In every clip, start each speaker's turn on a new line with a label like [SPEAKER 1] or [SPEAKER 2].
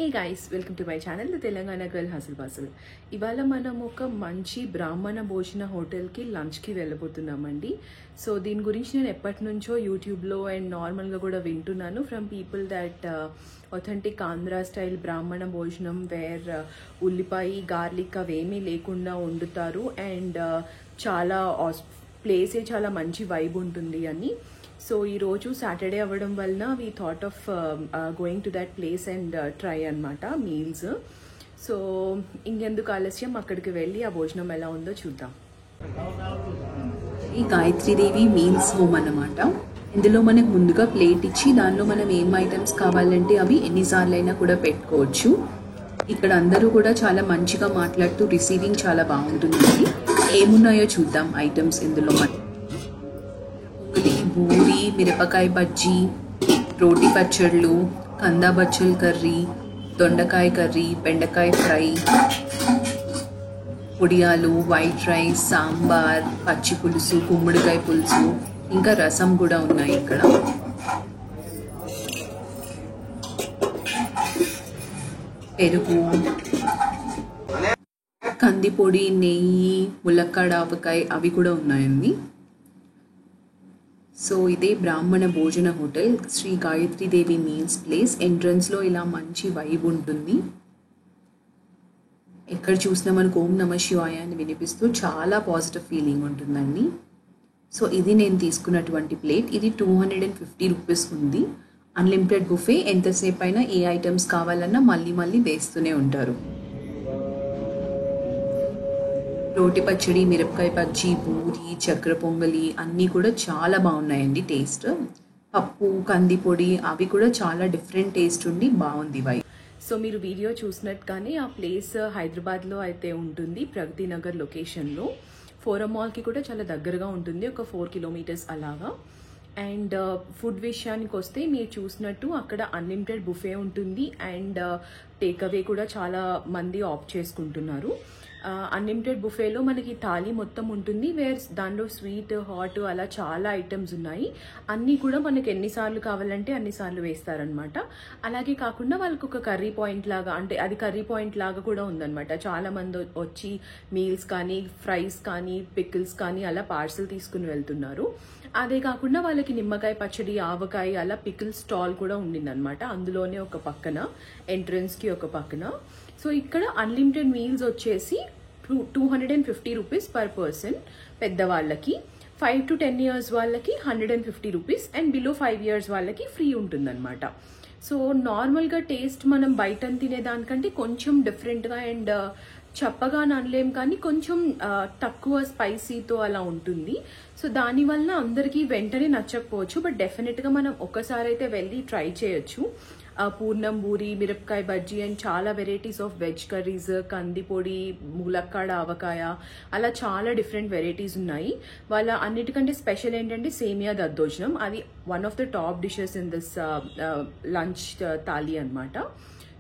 [SPEAKER 1] Hey guys, welcome to my channel the Telangana girl hassle basal. ఇవాళ మనం ఒక మంచి బ్రాహ్మణ భోజన హోటల్కి లంచ్కి వెళ్ళబోతున్నామండి. సో దీని గురించి నేను ఎప్పటి నుంచో యూట్యూబ్లో అండ్ నార్మల్గా కూడా వింటున్నాను from people that authentic Andhra style బ్రాహ్మణ భోజనం వేర్ ఉల్లిపాయ గార్లిక్ అవేమీ లేకుండా వండుతారు అండ్ చాలా ప్లేసే చాలా మంచి వైబ్ ఉంటుంది అని. సో ఈరోజు సాటర్డే అవ్వడం వలన we thought of going to that place and try అనమాట మీల్స్. సో ఇంకెందుకు ఆలస్యం, అక్కడికి వెళ్ళి ఆ భోజనం ఎలా ఉందో చూద్దాం. ఈ గాయత్రీదేవి మీల్స్ హోమ్ అన్నమాట. ఇందులో మనకు ముందుగా ప్లేట్ ఇచ్చి దానిలో మనం ఏం ఐటమ్స్ కావాలంటే అవి ఎన్నిసార్లు అయినా కూడా పెట్టుకోవచ్చు. ఇక్కడ అందరూ కూడా చాలా మంచిగా మాట్లాడుతూ రిసీవింగ్ చాలా బాగుంటుందండి. ఏమున్నాయో చూద్దాం ఐటమ్స్ ఇందులో. బూరి, మిరపకాయ బజ్జీ, రోటి పచ్చళ్ళు, కందా బచ్చల్ కర్రీ, దొండకాయ కర్రీ, బెండకాయ ఫ్రై, పొడియాలు, వైట్ రైస్, సాంబార్, పచ్చి పులుసు, గుమ్మడికాయ పులుసు, ఇంకా రసం కూడా ఉన్నాయి ఇక్కడ. పెరుగు, కందిపొడి, నెయ్యి, ములక్కాడ ఆవకాయ అవి కూడా ఉన్నాయండి. సో ఇదే బ్రాహ్మణ భోజన hotel, Shri Gayatri Devi meals place. ఎంట్రన్స్లో ఇలా మంచి వైబ్ ఉంటుంది. ఎక్కడ చూసినా మనకు ఓం నమ శివాయ అని వినిపిస్తూ చాలా పాజిటివ్ ఫీలింగ్ ఉంటుందండి. సో ఇది నేను తీసుకున్నటువంటి ప్లేట్. ఇది 250 రూపీస్ ఉంది. Unlimited buffet. ఎంతసేపు అయినా ఏ ఐటమ్స్ కావాలన్నా మళ్ళీ మళ్ళీ వేస్తూనే ఉంటారు. రోటి పచ్చడి, మిరపకాయ బజ్జీ, పూరి, చక్కెర పొంగలి అన్నీ కూడా చాలా బాగున్నాయండి టేస్ట్. పప్పు, కందిపొడి అవి కూడా చాలా డిఫరెంట్ టేస్ట్ ఉండి బాగుంది వైబ్. సో మీరు వీడియో చూసినట్టుగానే ఆ ప్లేస్ హైదరాబాద్లో అయితే ఉంటుంది, ప్రగతి నగర్ లొకేషన్లో. ఫోరం మాల్కి కూడా చాలా దగ్గరగా ఉంటుంది, ఒక 4 కిలోమీటర్స్ అలాగా. అండ్ ఫుడ్ విషయానికి వస్తే మీరు చూసినట్టు అక్కడ అన్లిమిటెడ్ బుఫే ఉంటుంది అండ్ టేక్ అవే కూడా చాలా మంది ఆప్ట్ చేసుకుంటున్నారు. అన్లిమిటెడ్ బుఫేలో మనకి థాలీ మొత్తం ఉంటుంది, వేర్ దానిలో స్వీట్, హాట్ అలా చాలా ఐటమ్స్ ఉన్నాయి. అన్నీ కూడా మనకి ఎన్నిసార్లు కావాలంటే అన్నిసార్లు వేస్తారనమాట. అలాగే కాకుండా వాళ్ళకి ఒక కర్రీ పాయింట్ లాగా, అంటే అది కర్రీ పాయింట్ లాగా కూడా ఉందన్నమాట. చాలా మంది వచ్చి మీల్స్ కానీ, ఫ్రైస్ కానీ, పికిల్స్ కానీ అలా పార్సల్ తీసుకుని వెళ్తున్నారు. అదే కాకుండా వాళ్ళకి నిమ్మకాయ పచ్చడి, ఆవకాయ అలా పికిల్ స్టాల్ కూడా ఉండిందనమాట. అందులోనే ఒక పక్కన ఎంట్రన్స్కి ఒక పక్కన. సో ఇక్కడ అన్లిమిటెడ్ మీల్స్ వచ్చేసి 250 రూపీస్ పర్ పర్సన్ పెద్దవాళ్ళకి. 5 to 10 years వాళ్ళకి 150 రూపీస్ అండ్ బిలో 5 years వాళ్ళకి ఫ్రీ ఉంటుందన్నమాట. సో నార్మల్గా టేస్ట్ మనం బయట తినేదానికంటే కొంచెం డిఫరెంట్గా అండ్ చప్పగా అనలేం కానీ కొంచెం తక్కువ స్పైసీతో అలా ఉంటుంది. సో దానివల్ల అందరికీ వెంటనే నచ్చకపోవచ్చు, బట్ డెఫినెట్గా మనం ఒక్కసారి అయితే వెళ్ళి ట్రై చేయొచ్చు. పూర్ణం, బూరి, మిరపకాయ బజ్జీ అండ్ చాలా వెరైటీస్ ఆఫ్ వెజ్ కర్రీస్, కందిపొడి, ములక్కాడ ఆవకాయ అలా చాలా డిఫరెంట్ వెరైటీస్ ఉన్నాయి. వాళ్ళ అన్నిటికంటే స్పెషల్ ఏంటంటే సేమియా దద్దోజనం. అది one of the top dishes in this lunch thali అనమాట.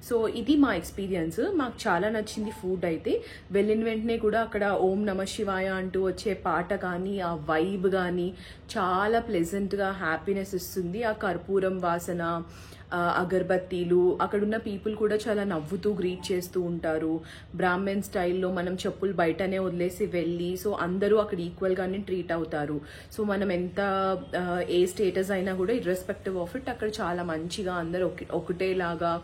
[SPEAKER 1] సో ఇది మా ఎక్స్పీరియన్స్. మాకు చాలా నచ్చింది ఫుడ్ అయితే. వెళ్ళిన వెంటనే కూడా అక్కడ ఓం నమ శివాయ అంటూ వచ్చే పాట కానీ, ఆ వైబ్ కానీ చాలా ప్లెజెంట్గా హ్యాపీనెస్ ఇస్తుంది. ఆ కర్పూరం వాసన, అగర్బత్తీలు, అక్కడున్న పీపుల్ కూడా చాలా నవ్వుతూ గ్రీట్ చేస్తూ ఉంటారు. బ్రాహ్మణ్ స్టైల్లో మనం చెప్పులు బయటనే వదిలేసి వెళ్ళి, సో అందరూ అక్కడ ఈక్వల్గానే ట్రీట్ అవుతారు. సో మనం ఎంత ఏ స్టేటస్ అయినా కూడా ఇర్రెస్పెక్టివ్ ఆఫ్ ఇట్ అక్కడ చాలా మంచిగా అందరూ ఒకటేలాగా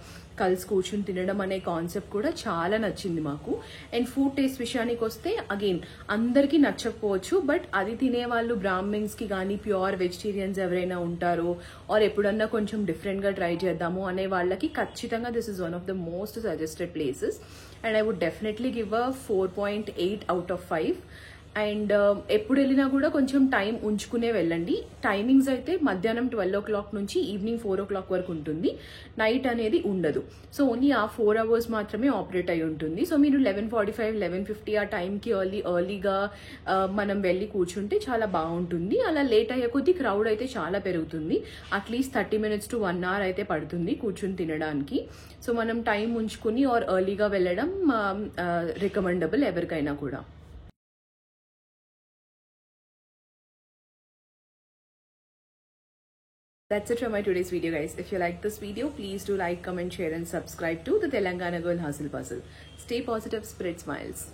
[SPEAKER 1] కలిసి కూర్చుని తినడం అనే కాన్సెప్ట్ కూడా చాలా నచ్చింది మాకు. అండ్ ఫుడ్ టేస్ట్ విషయానికి వస్తే అగైన్ అందరికీ నచ్చకపోవచ్చు, బట్ అది తినేవాళ్ళు బ్రాహ్మిన్స్కి కానీ, ప్యూర్ వెజిటేరియన్స్ ఎవరైనా ఉంటారో ఆర్ ఎప్పుడన్నా కొంచెం డిఫరెంట్గా ట్రై చేద్దాము అనే వాళ్ళకి ఖచ్చితంగా this is one of the most suggested places and I would definitely give a 4.8 out of 5. And ఎప్పుడు వెళ్ళినా కూడా కొంచెం టైం ఉంచుకునే వెళ్ళండి. టైమింగ్స్ అయితే మధ్యాహ్నం 12 o'clock నుంచి ఈవినింగ్ 4 o'clock వరకు ఉంటుంది. నైట్ అనేది ఉండదు. సో ఓన్లీ ఆ 4 hours మాత్రమే ఆపరేట్ అయి ఉంటుంది. సో మీరు 11:45, 11:50 ఆ టైంకి ఎర్లీగా మనం వెళ్ళి కూర్చుంటే చాలా బాగుంటుంది. అలా లేట్ అయ్యే కొద్దీ క్రౌడ్ అయితే చాలా పెరుగుతుంది. అట్లీస్ట్ 30 minutes to 1 hour అయితే పడుతుంది కూర్చుని తినడానికి. సో మనం టైం ఉంచుకుని ఆర్ ఎర్లీగా వెళ్ళడం రికమెండబుల్ ఎవరికైనా కూడా. That's it from my today's video, guys. If you like this video, please do like, comment, share and subscribe to the Telangana Girl Hustle Puzzle. Stay positive, spread smiles.